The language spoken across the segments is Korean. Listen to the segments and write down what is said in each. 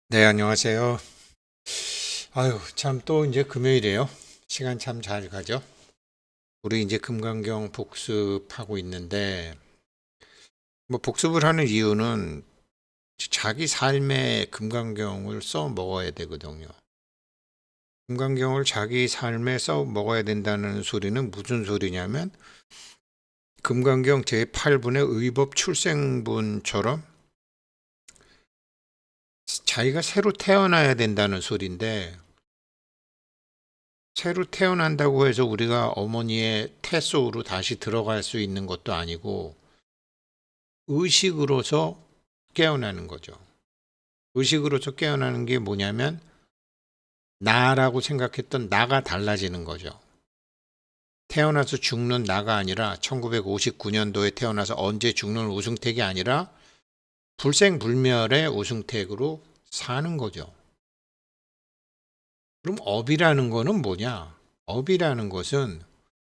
네, 안녕하세요. 아유, 참 또 이제 금요일이에요. 시간 참 잘 가죠. 우리 이제 금강경 복습하고 있는데, 뭐 복습을 하는 이유는 자기 삶에 금강경을 써 먹어야 되거든요. 금강경을 자기 삶에 써 먹어야 된다는 소리는 무슨 소리냐면, 금강경 제8분의 의법 출생분처럼 자기가 새로 태어나야 된다는 소리인데, 새로 태어난다고 해서 우리가 어머니의 태 속으로 다시 들어갈 수 있는 것도 아니고 의식으로서 깨어나는 거죠. 의식으로서 깨어나는 게 뭐냐면 나라고 생각했던 나가 달라지는 거죠. 태어나서 죽는 나가 아니라 1959년도에 태어나서 언제 죽는 우승택이 아니라 불생불멸의 우승택으로 사는 거죠. 그럼 업이라는 거는 뭐냐? 업이라는 것은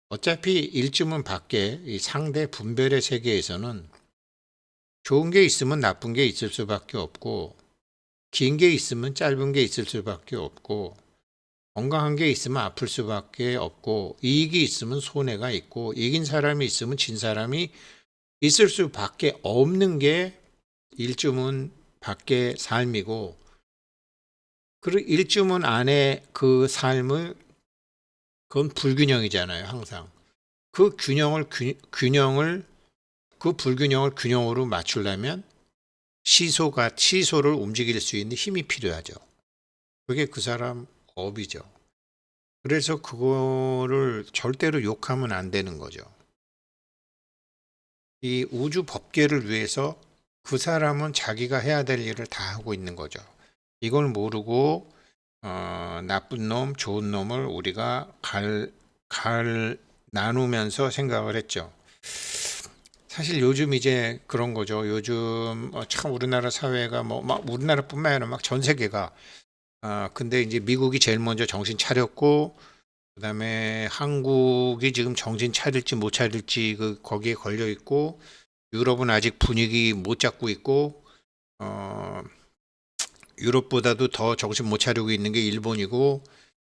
어차피 일주문 밖에 이 상대 분별의 세계에서는 좋은 게 있으면 나쁜 게 있을 수밖에 없고, 긴 게 있으면 짧은 게 있을 수밖에 없고, 건강한 게 있으면 아플 수밖에 없고, 이익이 있으면 손해가 있고, 이긴 사람이 있으면 진 사람이 있을 수밖에 없는 게 일주문 밖의 삶이고, 그 일주문 안에 그 삶을, 그건 불균형이잖아요, 항상. 그 균형을, 그 불균형을 균형으로 맞추려면 시소를 움직일 수 있는 힘이 필요하죠. 그게 그 사람 업이죠. 그래서 그거를 절대로 욕하면 안 되는 거죠. 이 우주 법계를 위해서 그 사람은 자기가 해야 될 일을 다 하고 있는 거죠. 이걸 모르고 나쁜 놈, 좋은 놈을 우리가 나누면서 생각을 했죠. 사실 요즘 이제 그런 거죠. 요즘 참 우리나라 사회가 뭐 막 우리나라뿐만 아니라 막 전 세계가 근데 이제 미국이 제일 먼저 정신 차렸고, 그다음에 한국이 지금 정신 차릴지 못 차릴지 거기에 걸려 있고, 유럽은 아직 분위기 못 잡고 있고, 어, 유럽보다도 더 정신 못 차리고 있는 게 일본이고,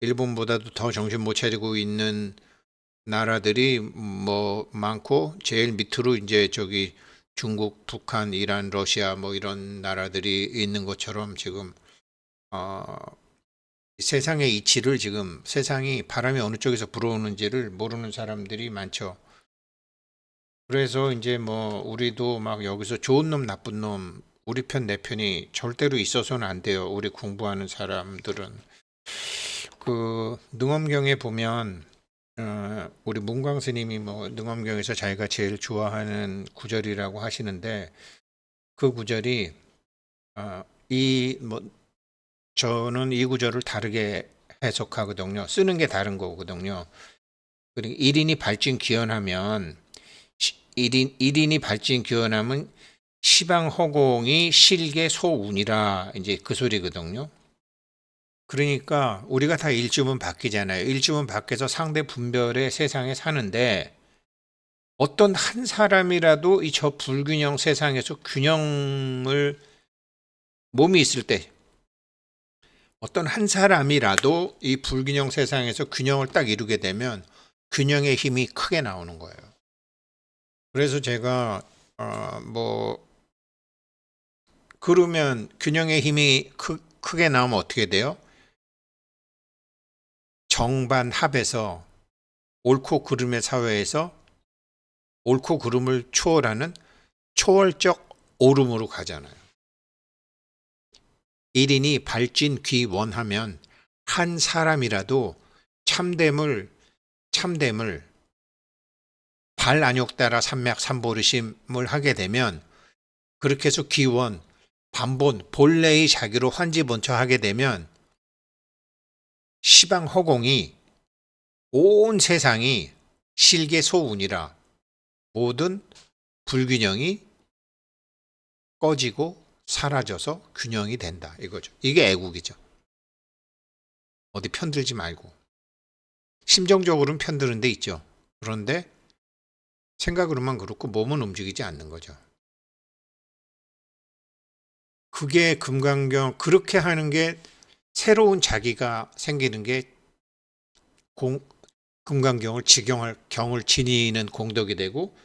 일본보다도 더 정신 못 차리고 있는 나라들이 뭐 많고, 제일 밑으로 이제 저기 중국, 북한, 이란, 러시아 뭐 이런 나라들이 있는 것처럼 지금 어, 세상의 이치를 지금 세상이 바람이 어느 쪽에서 불어오는지를 모르는 사람들이 많죠. 그래서 이제 뭐 우리도 막 여기서 좋은 놈 나쁜 놈 우리 편 내 편이 절대로 있어서는 안 돼요. 우리 공부하는 사람들은 그 능엄경에 보면 우리 문광 스님이 뭐 능엄경에서 자기가 제일 좋아하는 구절이라고 하시는데 그 구절이 이 뭐 저는 이 구절을 다르게 해석하거든요. 쓰는 게 다른 거거든요. 그리고 1인이 발진 기원하면 1인이 발진 기원하면 시방 허공이 실계 소운이라 이제 그 소리거든요. 그러니까 우리가 다 일주문 밖이잖아요. 일주문 밖에서 상대 분별의 세상에 사는데 어떤 한 사람이라도 이 저 불균형 세상에서 균형을 몸이 있을 때 어떤 한 사람이라도 이 불균형 세상에서 균형을 딱 이루게 되면 균형의 힘이 크게 나오는 거예요. 그래서 제가 뭐 그러면 균형의 힘이 크게 나오면 어떻게 돼요? 정반합에서 옳고 그름의 사회에서 옳고 그름을 초월하는 초월적 옳음으로 가잖아요. 1인이 발진귀원하면 한 사람이라도 참됨을 발안욕따라 삼맥 삼보르심을 하게 되면 그렇게 해서 귀원, 반본, 본래의 자기로 환지본처하게 되면 시방허공이 온 세상이 실계소운이라 모든 불균형이 꺼지고 사라져서 균형이 된다 이거죠. 이게 애국이죠. 어디 편들지 말고. 심정적으로는 편드는 데 있죠. 그런데 생각으로만 그렇고 몸은 움직이지 않는 거죠. 그게 금강경, 그렇게 하는 게 새로운 자기가 생기는 게 공, 금강경을 경을 지니는 공덕이 되고,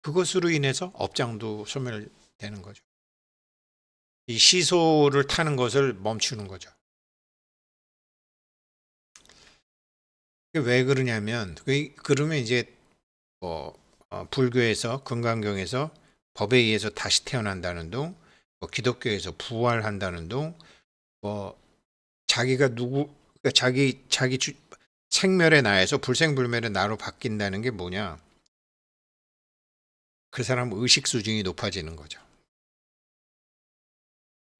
그것으로 인해서 업장도 소멸되는 거죠. 이 시소를 타는 것을 멈추는 거죠. 왜 그러냐면, 그러면 이제 뭐 불교에서 금강경에서 법에 의해서 다시 태어난다는 둥, 뭐 기독교에서 부활한다는 둥, 뭐 자기가 그러니까 자기 생멸의 나에서 불생불멸의 나로 바뀐다는 게 뭐냐? 그 사람 의식 수준이 높아지는 거죠.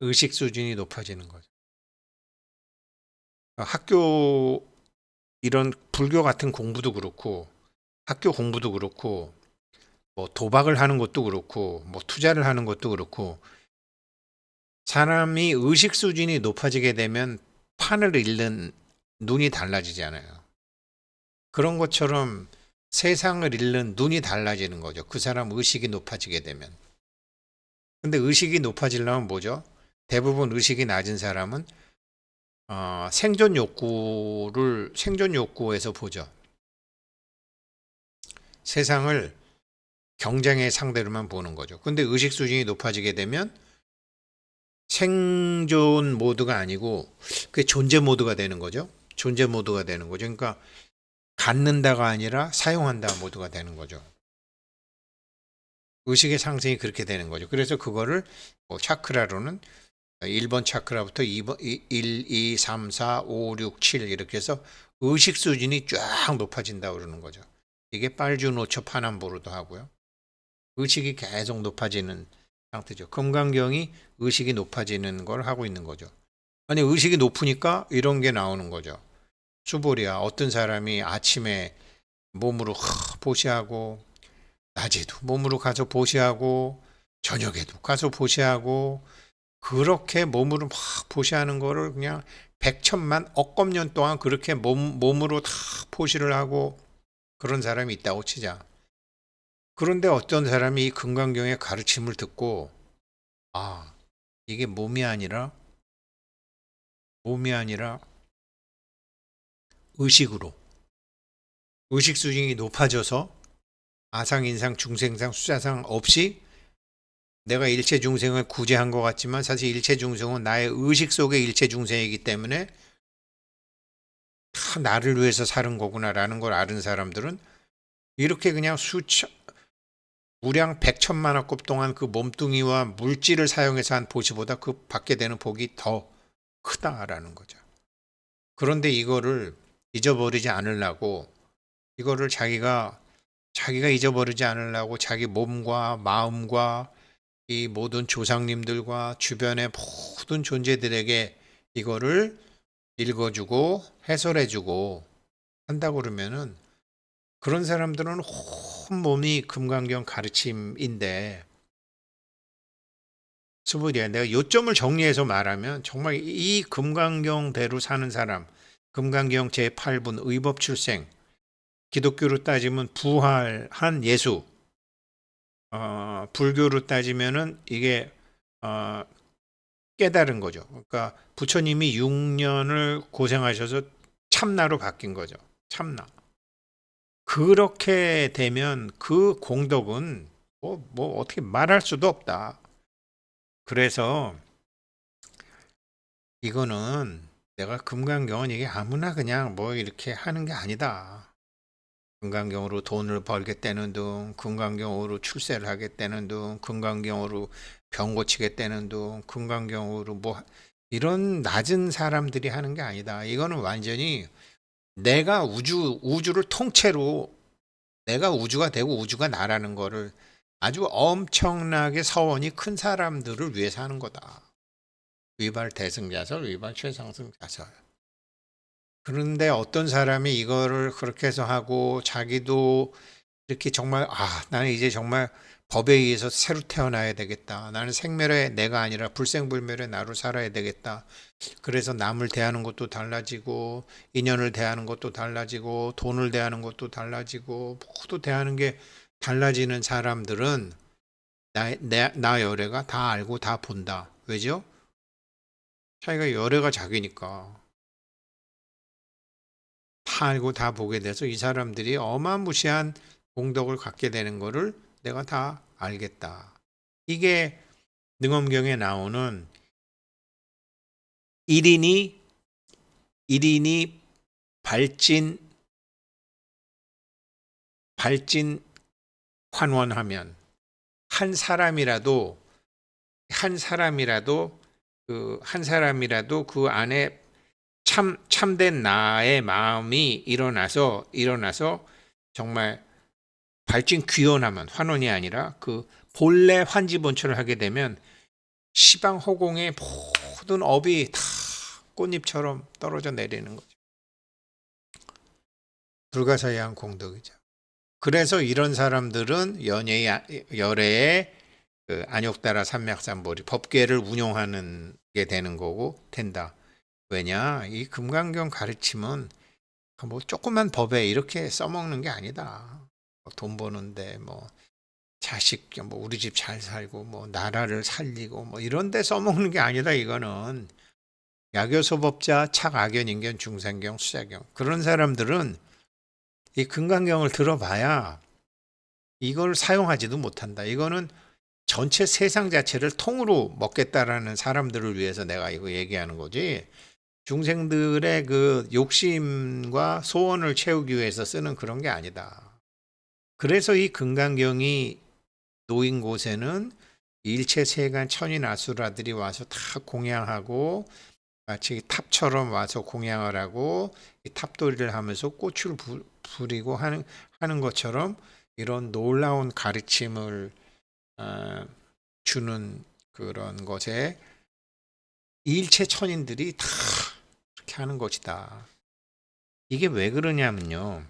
의식 수준이 높아지는 거죠. 학교 이런 불교 같은 공부도 그렇고, 학교 공부도 그렇고, 뭐 도박을 하는 것도 그렇고, 뭐 투자를 하는 것도 그렇고, 사람이 의식 수준이 높아지게 되면 판을 읽는 눈이 달라지잖아요. 그런 것처럼 세상을 읽는 눈이 달라지는 거죠. 그 사람 의식이 높아지게 되면. 근데 의식이 높아지려면 뭐죠? 대부분 의식이 낮은 사람은 생존 욕구에서 보죠. 세상을 경쟁의 상대로만 보는 거죠. 근데 의식 수준이 높아지게 되면 생존 모드가 아니고 그게 존재 모드가 되는 거죠. 존재 모드가 되는 거죠. 그러니까 갖는다가 아니라 사용한다 모드가 되는 거죠. 의식의 상승이 그렇게 되는 거죠. 그래서 그거를 뭐 차크라로는 1번 차크라부터 2번, 1, 2, 3, 4, 5, 6, 7 이렇게 해서 의식 수준이 쫙 높아진다고 그러는 거죠. 이게 빨주노초 파남보로도 하고요. 의식이 계속 높아지는 상태죠. 금강경이 의식이 높아지는 걸 하고 있는 거죠. 아니 의식이 높으니까 이런 게 나오는 거죠. 수보리야 어떤 사람이 아침에 몸으로 보시하고 낮에도 몸으로 가서 보시하고 저녁에도 가서 보시하고 그렇게 몸으로 막 보시하는 거를 그냥 백천만 억겁년 동안 그렇게 몸으로 다 포시를 하고 그런 사람이 있다고 치자. 그런데 어떤 사람이 이 금강경의 가르침을 듣고 아 이게 몸이 아니라 의식으로 의식 수준이 높아져서 아상, 인상, 중생상, 수자상 없이 내가 일체 중생을 구제한 것 같지만 사실 일체 중생은 나의 의식 속의 일체 중생이기 때문에 다 나를 위해서 사는 거구나라는 걸 아는 사람들은 이렇게 그냥 무량 백천만억 급 동안 그 몸뚱이와 물질을 사용해서 한 보시보다 그 받게 되는 복이 더 크다라는 거죠. 그런데 이거를 잊어버리지 않으려고 이거를 자기가 잊어버리지 않으려고 자기 몸과 마음과 이 모든 조상님들과 주변의 모든 존재들에게 이거를 읽어주고 해설해주고 한다고 그러면은 그런 사람들은 온몸이 금강경 가르침인데 스부리야 내가 요점을 정리해서 말하면 정말 이 금강경대로 사는 사람 금강경 제8분 의법출생 기독교로 따지면 부활한 예수 불교로 따지면은 이게 어, 깨달은 거죠. 그러니까 부처님이 6년을 고생하셔서 참나로 바뀐 거죠. 참나. 그렇게 되면 그 공덕은 뭐 어떻게 말할 수도 없다. 그래서 이거는 내가 금강경은 이게 아무나 그냥 뭐 이렇게 하는 게 아니다. 금강경으로 돈을 벌겠다는 둥, 금강경으로 출세를 하겠다는 둥, 금강경으로 병 고치겠다는 둥, 금강경으로 뭐 이런 낮은 사람들이 하는 게 아니다. 이거는 완전히 내가 우주를 통째로 내가 우주가 되고 우주가 나라는 거를 아주 엄청나게 서원이 큰 사람들을 위해서 하는 거다. 위발 대승자설, 위발 최상승자설. 그런데 어떤 사람이 이거를 그렇게 해서 하고 자기도 이렇게 정말 나는 이제 정말 법에 의해서 새로 태어나야 되겠다. 나는 생멸의 내가 아니라 불생불멸의 나로 살아야 되겠다. 그래서 남을 대하는 것도 달라지고 인연을 대하는 것도 달라지고 돈을 대하는 것도 달라지고 모두 대하는 게 달라지는 사람들은 나 열애가 다 알고 다 본다. 왜죠? 자기가 열애가 자기니까 다 알고 다 보게 돼서 이 사람들이 어마무시한 공덕을 갖게 되는 거를 내가 다 알겠다. 이게 능엄경에 나오는 1인이 발진 환원하면 한 사람이라도 그 안에 참된 나의 마음이 일어나서 정말 발진 귀원하면 환원이 아니라 그 본래 환지본초를 하게 되면 시방 허공의 모든 업이 다 꽃잎처럼 떨어져 내리는 거죠. 불가사의한 공덕이죠. 그래서 이런 사람들은 열애의 그 안욕따라 삼맥삼보리 법계를 운용하는 게 되는 거고 된다. 왜냐? 이 금강경 가르침은 뭐 조그만 법에 이렇게 써먹는 게 아니다. 돈 버는데 뭐 자식 뭐 우리 집 잘 살고 뭐 나라를 살리고 뭐 이런 데 써먹는 게 아니다. 이거는 야교소법자 착악연인견 중생경 수자경 그런 사람들은 이 금강경을 들어봐야 이걸 사용하지도 못한다. 이거는 전체 세상 자체를 통으로 먹겠다라는 사람들을 위해서 내가 이거 얘기하는 거지. 중생들의 그 욕심과 소원을 채우기 위해서 쓰는 그런 게 아니다. 그래서 이 금강경이 놓인 곳에는 일체 세간 천인 아수라들이 와서 다 공양하고 마치 탑처럼 와서 공양을 하고 탑돌이를 하면서 꽃을 부리고 하는 것처럼 이런 놀라운 가르침을 주는 그런 것에 일체 천인들이 다 그렇게 하는 것이다. 이게 왜 그러냐면요.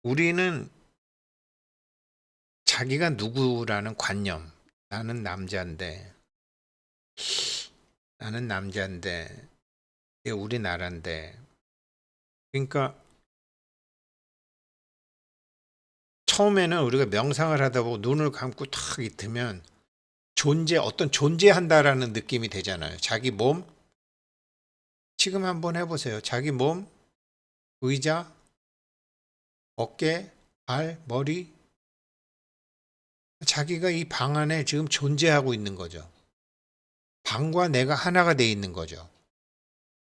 우리는 자기가 누구라는 관념, 나는 남자인데, 이게 우리나라인데, 그러니까 처음에는 우리가 명상을 하다 보고 눈을 감고 탁 있으면 어떤 존재한다라는 느낌이 되잖아요. 자기 몸, 지금 한번 해보세요. 자기 몸, 의자, 어깨, 발, 머리, 자기가 이 방 안에 지금 존재하고 있는 거죠. 방과 내가 하나가 돼 있는 거죠.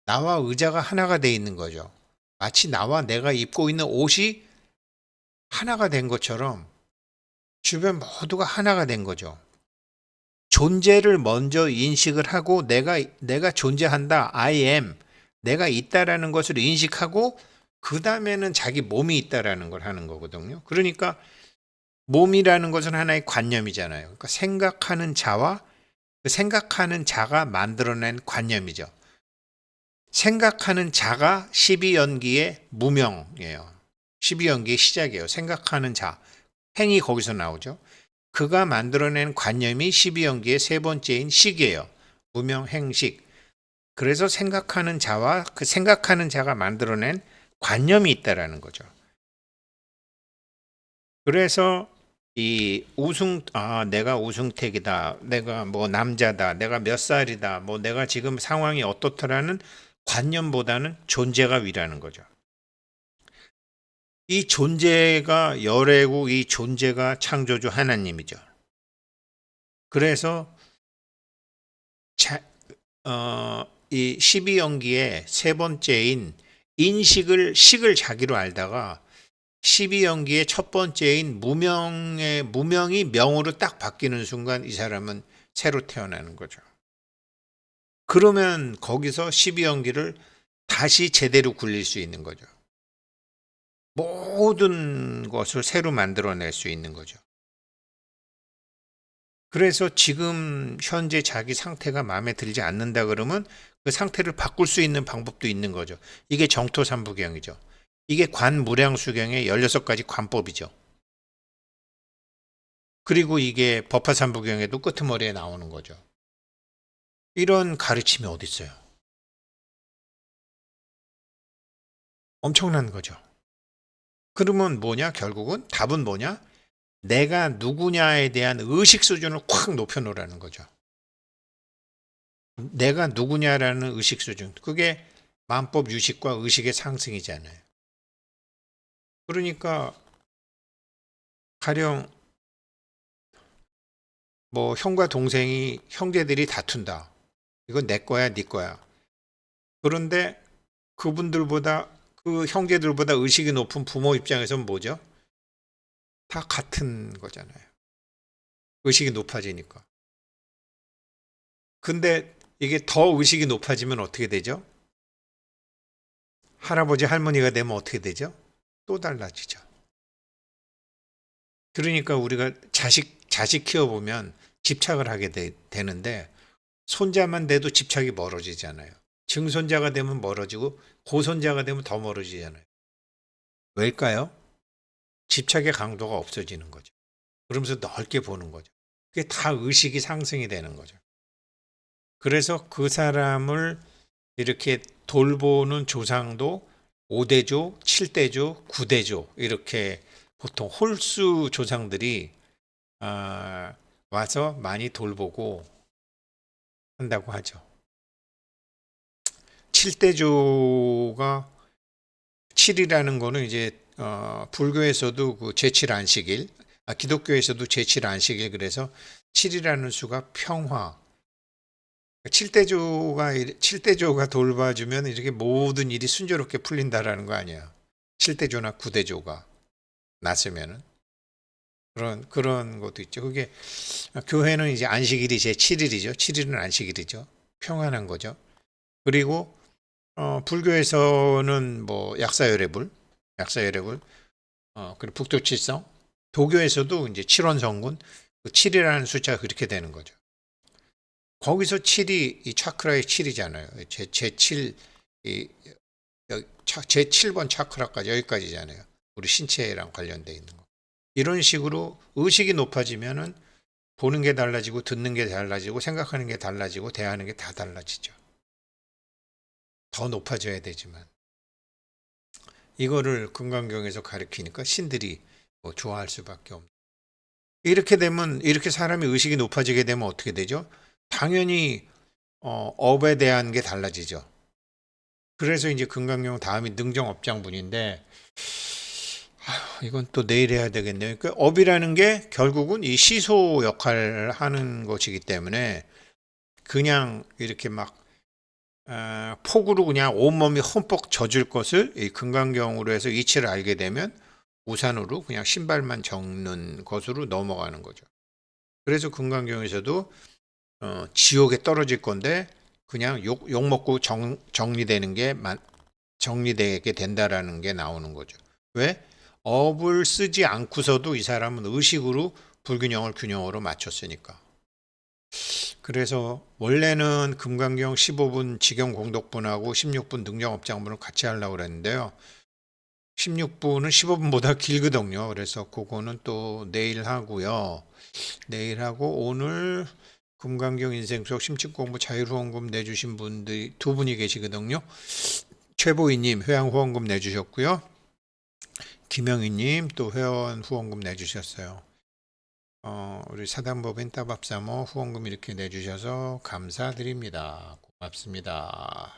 나와 의자가 하나가 돼 있는 거죠. 마치 나와 내가 입고 있는 옷이 하나가 된 것처럼 주변 모두가 하나가 된 거죠. 존재를 먼저 인식을 하고 내가 존재한다. I am. 내가 있다라는 것을 인식하고 그 다음에는 자기 몸이 있다라는 걸 하는 거거든요. 그러니까 몸이라는 것은 하나의 관념이잖아요. 그러니까 생각하는 자와 그 생각하는 자가 만들어낸 관념이죠. 생각하는 자가 12연기의 무명이에요. 12연기의 시작이에요. 생각하는 자. 행이 거기서 나오죠. 그가 만들어낸 관념이 12연기의 세 번째인 식이에요. 무명, 행식. 그래서 생각하는 자와 그 생각하는 자가 만들어낸 관념이 있다라는 거죠. 그래서 내가 우승택이다. 내가 뭐 남자다. 내가 몇 살이다. 뭐 내가 지금 상황이 어떻다라는 관념보다는 존재가 위라는 거죠. 이 존재가 열애고 이 존재가 창조주 하나님이죠. 그래서 이 12연기의 세 번째인 식을 자기로 알다가 12연기의 첫 번째인 무명이 명으로 딱 바뀌는 순간 이 사람은 새로 태어나는 거죠. 그러면 거기서 12연기를 다시 제대로 굴릴 수 있는 거죠. 모든 것을 새로 만들어낼 수 있는 거죠. 그래서 지금 현재 자기 상태가 마음에 들지 않는다 그러면 그 상태를 바꿀 수 있는 방법도 있는 거죠. 이게 정토삼부경이죠. 이게 관무량수경의 16가지 관법이죠. 그리고 이게 법화삼부경에도 끄트머리에 나오는 거죠. 이런 가르침이 어디 있어요? 엄청난 거죠. 그러면 뭐냐? 결국은 답은 뭐냐? 내가 누구냐에 대한 의식 수준을 확 높여놓으라는 거죠. 내가 누구냐라는 의식 수준. 그게 만법 유식과 의식의 상승이잖아요. 그러니까 가령 뭐 형과 동생이 형제들이 다툰다. 이건 내 거야, 네 거야. 그런데 그분들보다 그 형제들보다 의식이 높은 부모 입장에서는 뭐죠? 다 같은 거잖아요. 의식이 높아지니까. 근데 이게 더 의식이 높아지면 어떻게 되죠? 할아버지 할머니가 되면 어떻게 되죠? 또 달라지죠. 그러니까 우리가 자식 키워보면 집착을 하게 되는데 손자만 돼도 집착이 멀어지잖아요. 증손자가 되면 멀어지고 고손자가 되면 더 멀어지잖아요. 왜일까요? 집착의 강도가 없어지는 거죠. 그러면서 넓게 보는 거죠. 그게 다 의식이 상승이 되는 거죠. 그래서 그 사람을 이렇게 돌보는 조상도 5대조, 7대조, 9대조 이렇게 보통 홀수 조상들이 와서 많이 돌보고 한다고 하죠. 7대조가 7이라는 거는 이제 불교에서도 그 제7 안식일, 기독교에서도 제7 안식일 그래서 7이라는 수가 평화. 7대조가 돌봐주면 이렇게 모든 일이 순조롭게 풀린다라는 거 아니에요. 7대조나 9대조가 났으면은 그런 것도 있죠. 그게 교회는 이제 안식일이 제 7일이죠. 7일은 안식일이죠. 평안한 거죠. 그리고 불교에서는 뭐 약사열애불, 그리고 북도칠성, 도교에서도 이제 칠원성군, 그 7이라는 숫자가 그렇게 되는 거죠. 거기서 7이 이 차크라의 7이잖아요. 제7 이 제7번 차크라까지 여기까지잖아요. 우리 신체랑 관련돼 있는 거. 이런 식으로 의식이 높아지면은 보는 게 달라지고 듣는 게 달라지고 생각하는 게 달라지고 대하는 게 다 달라지죠. 더 높아져야 되지만 이거를 금강경에서 가르치니까 신들이 뭐 좋아할 수밖에 없는. 이렇게 되면 이렇게 사람이 의식이 높아지게 되면 어떻게 되죠? 당연히 업에 대한 게 달라지죠. 그래서 이제 금강경 다음이 능정업장분인데 이건 또 내일 해야 되겠네요. 그러니까 업이라는 게 결국은 이 시소 역할을 하는 것이기 때문에 그냥 이렇게 막 폭우로 그냥 온몸이 흠뻑 젖을 것을 이 금강경으로 해서 이치를 알게 되면 우산으로 그냥 신발만 적는 것으로 넘어가는 거죠. 그래서 금강경에서도 지옥에 떨어질 건데 그냥 욕 먹고 정리되게 된다라는 게 나오는 거죠. 왜? 업을 쓰지 않고서도 이 사람은 의식으로 불균형을 균형으로 맞췄으니까. 그래서 원래는 금강경 15분 직영공덕분하고 16분 능정업장분을 같이 하려고 그랬는데요. 16분은 15분보다 길거든요. 그래서 그거는 또 내일 하고요. 내일 하고 오늘 금강경 인생수업 심층공부 자율후원금 내주신 분들이 두 분이 계시거든요. 최보희님 회원 후원금 내주셨고요. 김영희님 또 회원 후원금 내주셨어요. 우리 사단법인 따밥사모 후원금 이렇게 내주셔서 감사드립니다. 고맙습니다.